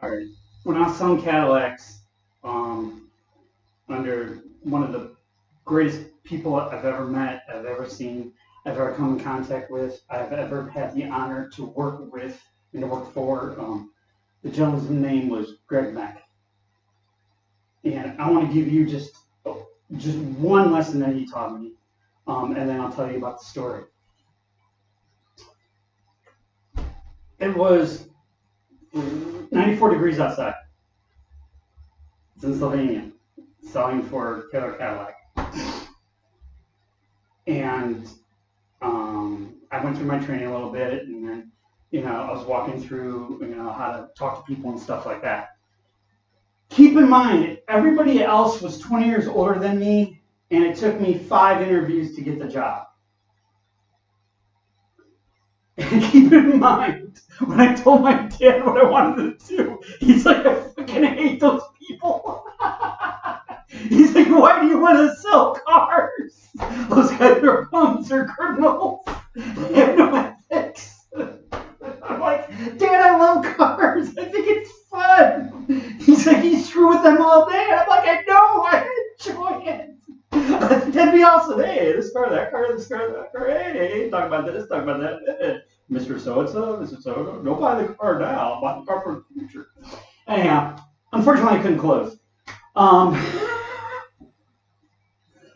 All right. When I was selling Cadillacs, um, under one of the greatest people I've ever met, I've ever seen, I've ever come in contact with, I've ever had the honor to work with and to work for. The gentleman's name was Greg Meck, and I want to give you just one lesson that he taught me, and then I'll tell you about the story. It was 94 degrees outside, Pennsylvania, selling for Taylor Cadillac. And I went through my training a little bit, and then, I was walking through, how to talk to people and stuff like that. Keep in mind, everybody else was 20 years older than me, and it took me 5 interviews to get the job. And keep in mind, when I told my dad what I wanted to do, he's like, I fucking hate those people. He's like, why do you want to sell cars? Those guys are bums or criminals. They have no ethics. I'm like, Dad, I love cars. I think it's fun. He's like, you screw with them all day. And I'm like, I know, I enjoy it. That'd be awesome. Hey, this car, that car, this car, that car. Hey, talk about this, talk about that. Mr. So-and-so, Mr. So-and-so. Don't buy the car now. Buy the car for the future. Anyhow, unfortunately, I couldn't close.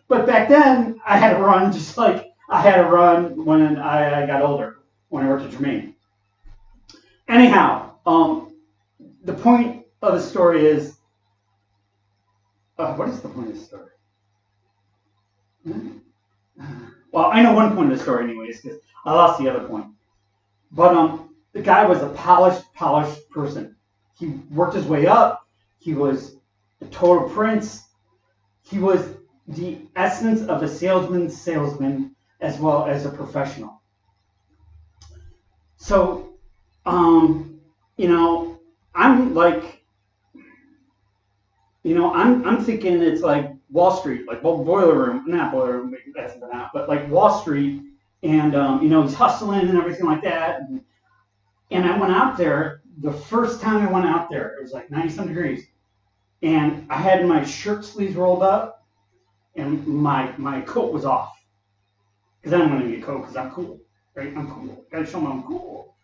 But back then, I had to run just like I had to run when I got older, when I worked at Germain. Anyhow, the point of the story is, what is the point of the story? Well, I know one point of the story anyways, because I lost the other point. But the guy was a polished person. He worked his way up. He was a total prince. He was the essence of a salesman, as well as a professional. So, I'm like, I'm thinking it's like Wall Street, like boiler room, not boiler room, that's not, but like Wall Street, and he's hustling and everything like that. And I went out there. The first time I went out there, it was like 90-some degrees, and I had my shirt sleeves rolled up, and my coat was off, because I don't want to get a coat because I'm cool, right? I'm cool. Gotta show them I'm cool.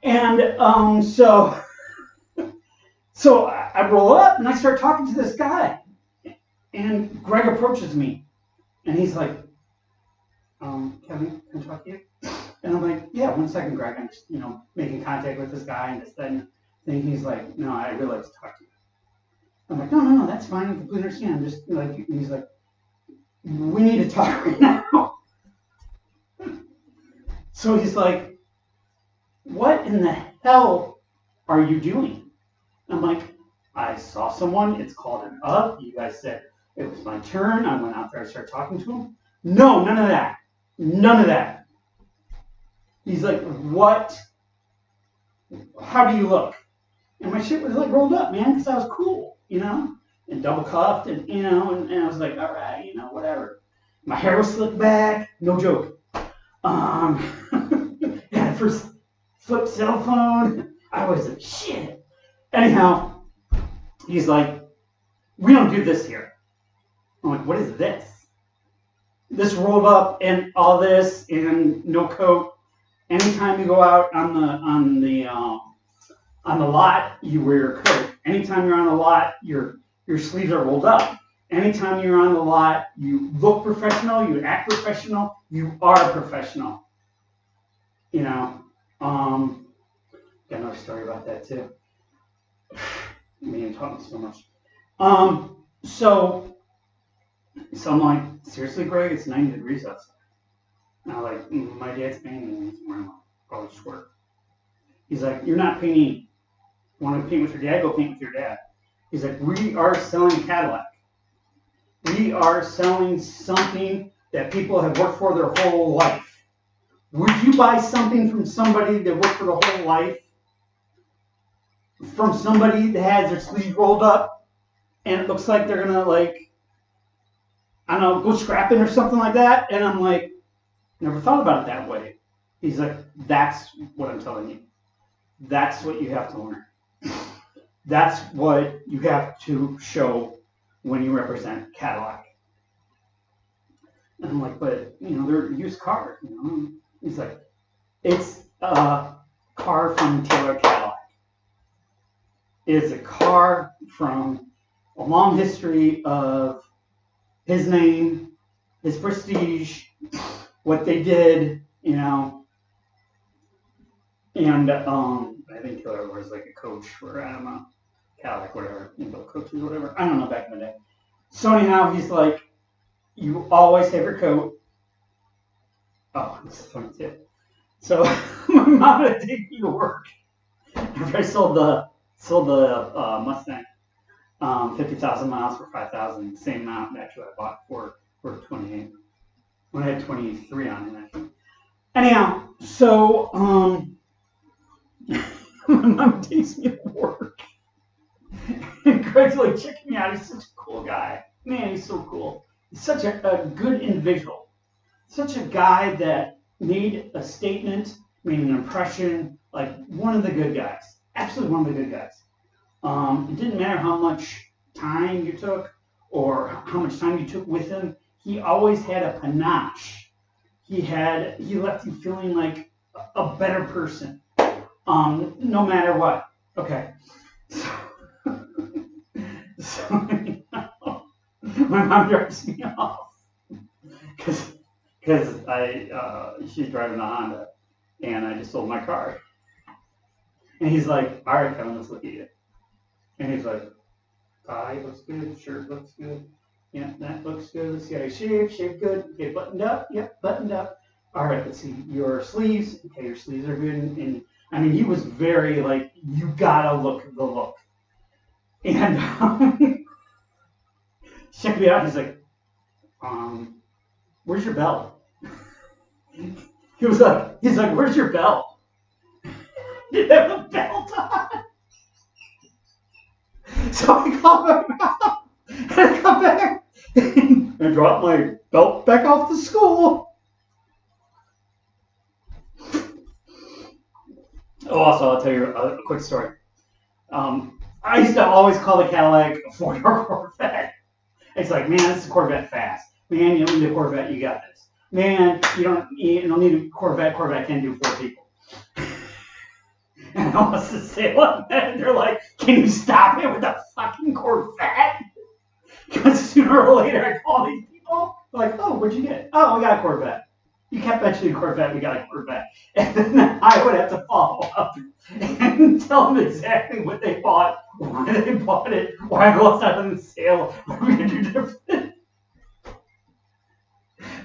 And so I roll up and I start talking to this guy, and Greg approaches me, and he's like, Kevin, can I talk to you? And I'm like, yeah, 1 second, Greg. I'm just, making contact with this guy and this, that, and thing. He's like, no, I really like to talk to you. I'm like, no, that's fine. I completely understand. I'm just like, and he's like, we need to talk right now. So he's like, what in the hell are you doing? I'm like, I saw someone. It's called an up. You guys said it was my turn. I went out there. I started talking to him. No, none of that. None of that. He's like, what? How do you look? And my shit was like rolled up, man, because I was cool, and double cuffed, and and I was like, all right, whatever. My hair was slicked back, no joke. Yeah, first flip cell phone. I was like, shit. Anyhow, he's like, we don't do this here. I'm like, what is this? This rolled up and all this and no coat. Anytime you go out on the lot, you wear your coat. Anytime you're on the lot, your sleeves are rolled up. Anytime you're on the lot, you look professional, you act professional, you are professional. Got another story about that too. Me and talking so much. So I'm like, seriously, Greg, it's 90 degrees outside. And I'm like, my dad's painting me tomorrow. Probably just work. He's like, you're not painting. You want to paint with your dad? Go paint with your dad. He's like, we are selling Cadillac. We are selling something that people have worked for their whole life. Would you buy something from somebody that worked for the whole life? From somebody that has their sleeves rolled up and it looks like they're gonna, like, I don't know, go scrapping or something like that? And I'm like, never thought about it that way. He's like, that's what I'm telling you. That's what you have to learn. That's what you have to show when you represent Cadillac. And I'm like, but, they're used cars, He's like, it's a car from Taylor Cadillac. It's a car from a long history of his name, his prestige, what they did, and I think Taylor was like a coach for, I don't know, Cadillac, whatever, coaches, whatever. I don't know, back in the day. So anyhow, he's like, you always have your coat. Oh, this is funny too. So my mom had to take me to work after I sold the Mustang, 50,000 miles for 5,000. Same amount actually I bought for 28 when I had 23 on it actually. Anyhow, so my mom takes me to work, and Craig's like checking me out. He's such a cool guy. Man, he's so cool. He's such a good individual. Such a guy that made a statement, made an impression, like one of the good guys. Absolutely one of the good guys. It didn't matter how much time you took or how much time you took with him. He always had a panache. He left you feeling like a better person, no matter what. Okay. So my mom drops me off because she's driving a Honda, and I just sold my car. And he's like, all right, Kevin, let's look at you. And he's like, tie looks good, shirt looks good. Yeah, that looks good. Let's see, shape good. Okay, buttoned up. Yep, buttoned up. All right, let's see, your sleeves. Okay, your sleeves are good. And I mean, he was very like, you gotta look the look. And check me out. He's like, where's your belt? He's like, where's your belt? Didn't have a belt on. So I call my mom, and I come back and I drop my belt back off to school. Oh, also, I'll tell you a quick story. I used to always call the Cadillac a 4-door Corvette. It's like, man, this is a Corvette fast. Man, you don't need a Corvette, you got this. Man, you don't need a Corvette. Corvette can do 4 people. And I was to say like that, and they're like, can you stop it with a fucking Corvette? Because sooner or later I call these people, like, oh, where'd you get it? Oh, we got a Corvette. You kept mentioning Corvette, we got a Corvette. And then I would have to follow up and tell them exactly what they bought, why they bought it, why it lost out on the sale, what we're going to do different.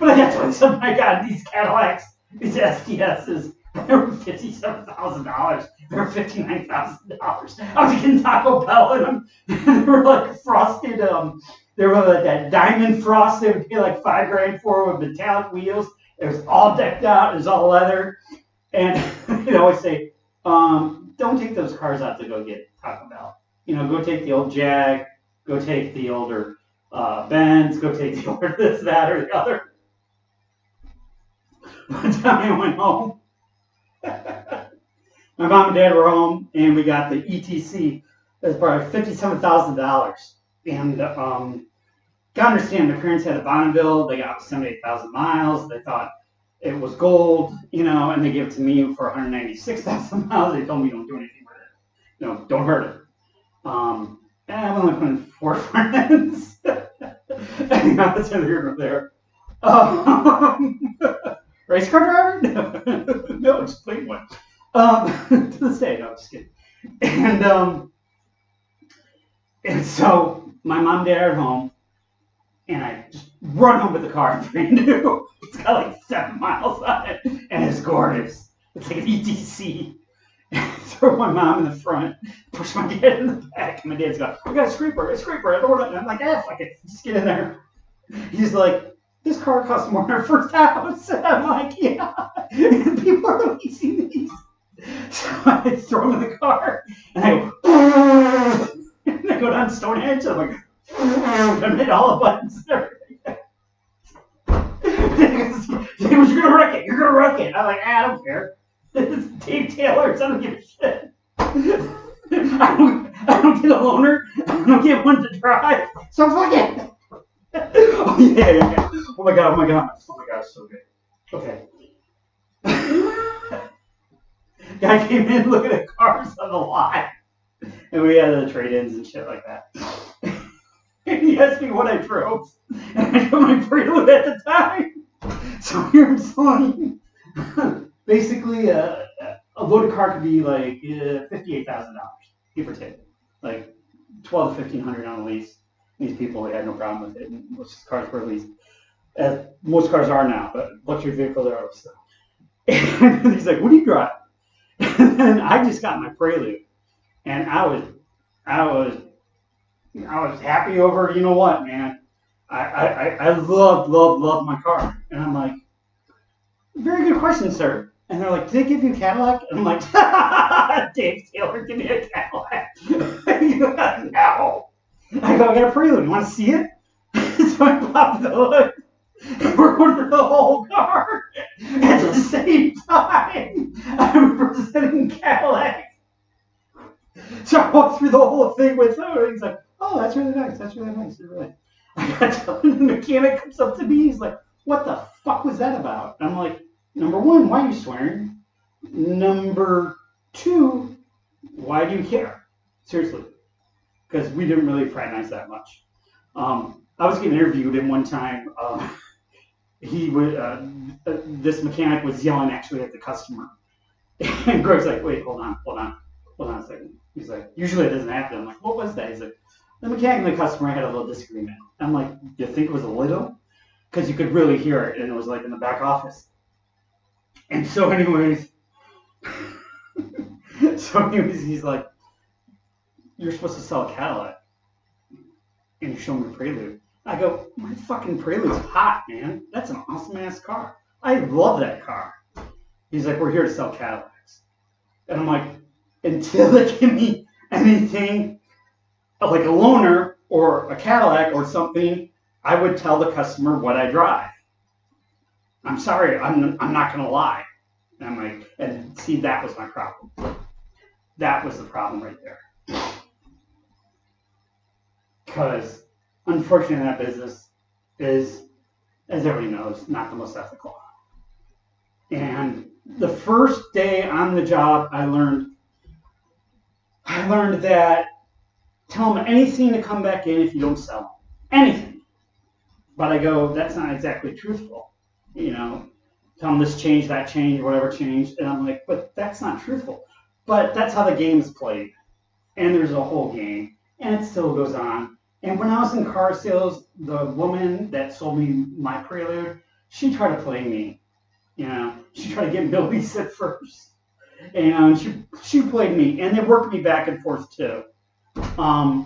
But I got to tell you something, I got these Cadillacs, these STSs, they were $57,000. They were $59,000. I was getting Taco Bell in them. They were like frosted. They were like that diamond frost. They would pay like $5,000 for with metallic wheels. It was all decked out. It was all leather. And they always say, don't take those cars out to go get Taco Bell. Go take the old Jag. Go take the older Benz. Go take the older this, that, or the other. One time I went home. My mom and dad were home, and we got the ETC. It was probably $57,000. And gotta understand, my parents had a Bonneville. They got 78,000 miles. They thought it was gold, and they gave it to me for 196,000 miles. They told me don't do anything with it. Don't hurt it. And I've only put in 4 friends. And that's neither here nor there. Race car driver? No, just plain one. To this day, no, I'm just kidding. And so my mom and dad are at home, and I just run home with the car, brand new. It's got like 7 miles on it, and it's gorgeous. It's like an ETC. Throw my mom in the front, push my dad in the back, and my dad's going, I got a scraper. I don't want to. And I'm like, fuck it, just get in there. He's like, this car costs more than our first house. And I'm like, yeah. And people are leasing these. So I throw them in the car, and I go, and I go down Stonehenge, and I'm like, I hit all the buttons and everything. He goes, you're going to wreck it. I'm like, I don't care. It's Dave Taylor, so I don't give a shit. I don't get a loaner, and I don't get one to drive. So fuck it. Oh yeah. Oh my god, so good. Okay. Guy came in looking at cars on the lot, and we had the trade-ins and shit like that. And he asked me what I drove, and I got my Prelude at the time. So here I'm selling. Basically, a loaded car could be like $58,000, give or take, like $1,200 to $1,500 on a lease. These people, they had no problem with it. And most cars were leased, as most cars are now, but luxury vehicles are still. And he's like, "What do you drive?" And I just got my Prelude, and I was happy over. You know what, man? I love my car, and I'm like, "Very good question, sir." And they're like, "Did they give you a Cadillac?" And I'm like, "Dave Taylor, give me a Cadillac." No. I go, "I got a Prelude. You want to see it?" So I popped the hood. And we're going through the whole car at the same time. I'm representing Cadillac. So I walked through the whole thing with him, and he's like, "Oh, that's really nice. That's really nice. Really." I got telling the mechanic comes up to me. He's like, "What the fuck was that about?" And I'm like, "Number one, why are you swearing? Number two, why do you care? Seriously." Because we didn't really fraternize that much. I was getting interviewed, and one time he would this mechanic was yelling actually at the customer, and Greg's like, "Wait, hold on a second." He's like, "Usually it doesn't happen." I'm like, "What was that?" He's like, "The mechanic and the customer had a little disagreement." I'm like, "Do you think it was a little?" Because you could really hear it, and it was like in the back office. And so, anyways, he's like, "You're supposed to sell a Cadillac, and you show me a Prelude." I go, "My fucking Prelude's hot, man. That's an awesome ass car. I love that car." He's like, "We're here to sell Cadillacs." And I'm like, "Until they give me anything like a loaner or a Cadillac or something, I would tell the customer what I drive. I'm sorry, I'm not gonna lie." And I'm like, and see, that was my problem. That was the problem right there. Because unfortunately, that business is, as everybody knows, not the most ethical. And the first day on the job, I learned that tell them anything to come back in if you don't sell them. Anything. But I go, that's not exactly truthful. You know, tell them this changed, that changed, whatever changed. And I'm like, but that's not truthful. But that's how the game's played. And there's a whole game. And it still goes on. And when I was in car sales, the woman that sold me my Prelude, she tried to play me. You know, she tried to get me to lease it first. And she played me. And they worked me back and forth too. I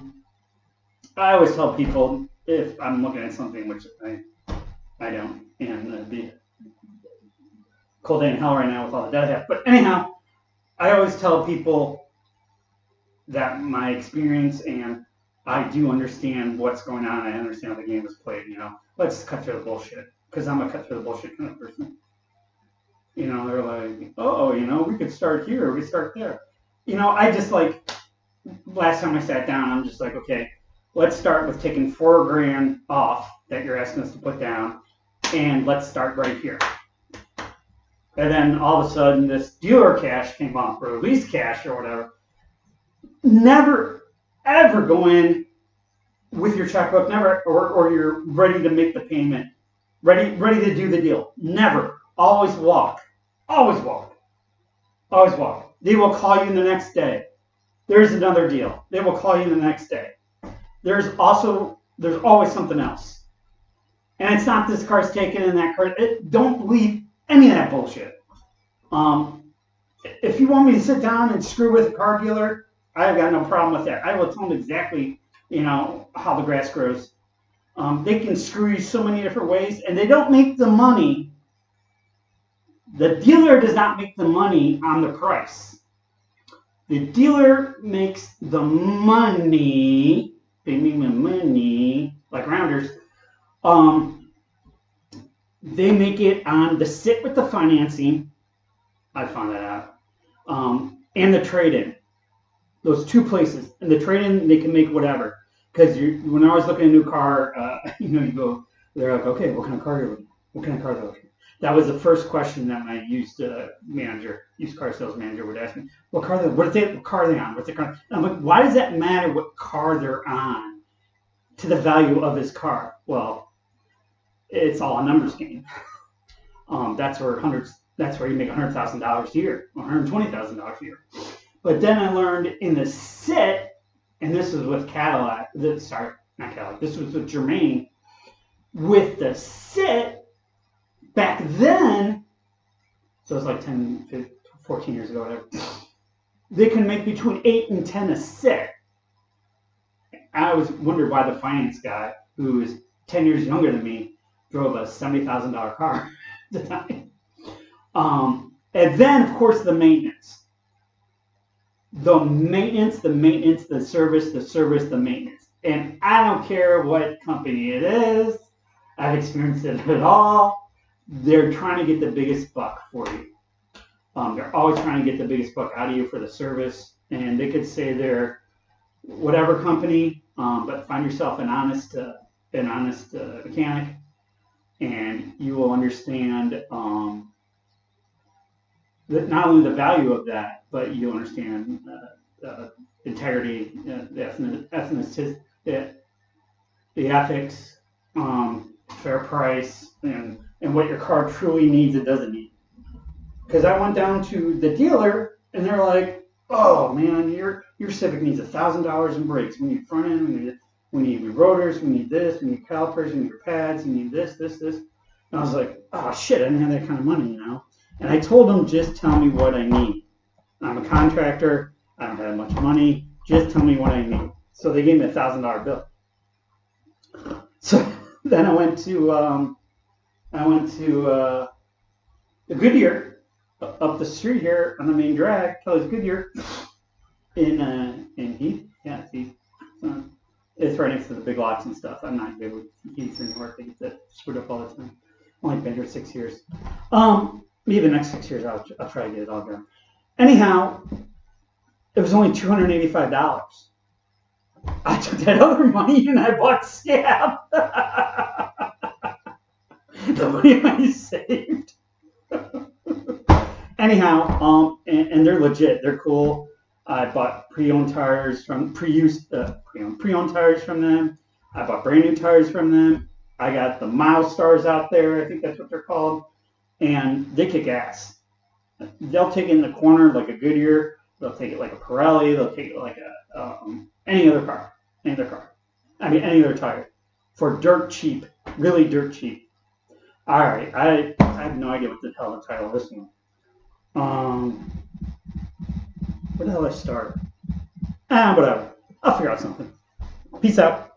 always tell people if I'm looking at something, which I don't, and it'd be cold day in hell right now with all the debt I have. But anyhow, I always tell people that my experience, and I do understand what's going on. I understand how the game is played. You know, let's cut through the bullshit, because I'm a cut through the bullshit kind of person. You know, they're like, "Oh, you know, we could start here, we could start there." You know, I just like, last time I sat down, I'm just like, okay, let's start with taking $4,000 off that you're asking us to put down, and let's start right here. And then all of a sudden, this dealer cash came off, or lease cash, or whatever. Never, ever go in with your checkbook, never, or you're ready to make the payment, ready to do the deal. Never. Always walk. Always walk. Always walk. They will call you the next day. There's another deal. They will call you the next day. There's always something else. And it's not this car's taken and that car. Don't believe any of that bullshit. If you want me to sit down and screw with a car dealer, I've got no problem with that. I will tell them exactly, you know, how the grass grows. They can screw you so many different ways, and they don't make the money. The dealer does not make the money on the price. The dealer makes the money. They make the money like rounders. They make it on the sit with the financing. I found that out. And the trade-in. Those two places. And the trade-in, they can make whatever. Because when I was looking at a new car, you go, they're like, okay, what kind of car are you looking at? What kind of car are they looking at? That was the first question that my used car sales manager would ask me. What car are they on? What's the car? And I'm like, why does that matter what car they're on to the value of his car? Well, it's all a numbers game. That's where you make $100,000 a year, $120,000 a year. But then I learned in the sit, and this was with Cadillac. Sorry, not Cadillac. This was with Germain. With the sit, back then, so it's like 10, 15, 14 years ago, whatever, they can make between 8 and 10 a sit. I always wondered why the finance guy, who is 10 years younger than me, drove a $70,000 car at the time. And then, of course, the maintenance. The service, the maintenance. And I don't care what company it is. I've experienced it all. They're trying to get the biggest buck for you. They're always trying to get the biggest buck out of you for the service. And they could say they're whatever company, but find yourself an honest mechanic, and you will understand that not only the value of that, but you'll understand integrity, the ethics, fair price, and what your car truly needs and doesn't need. Because I went down to the dealer, and they're like, "Oh man, your Civic needs $1,000 in brakes. We need front end, we need rotors, we need this, we need calipers, we need your pads, we need this." And I was like, "Oh shit, I didn't have that kind of money, you know." And I told them, just tell me what I need. I'm a contractor. I don't have much money. Just tell me what I need. So they gave me a $1,000 bill. So then I went to the Goodyear up the street here on the main drag, Kelly's Goodyear in Heath. Yeah, it's Heath. It's right next to the big lots and stuff. I'm not good with Heath in New York. I get that screwed up all the time. Only been here 6 years. Maybe the next 6 years I'll try to get it all done. Anyhow, it was only $285. I took that other money and I bought scab. The money I saved. Anyhow, and they're legit. They're cool. I bought pre-owned tires from pre-owned tires from them. I bought brand new tires from them. I got the Milestars out there. I think that's what they're called. And they kick ass. They'll take it in the corner like a Goodyear. They'll take it like a Pirelli. They'll take it like any other car. Any other tire. For dirt cheap. Really dirt cheap. All right. I have no idea what the hell the title of this one. Where the hell did I start? Whatever. I'll figure out something. Peace out.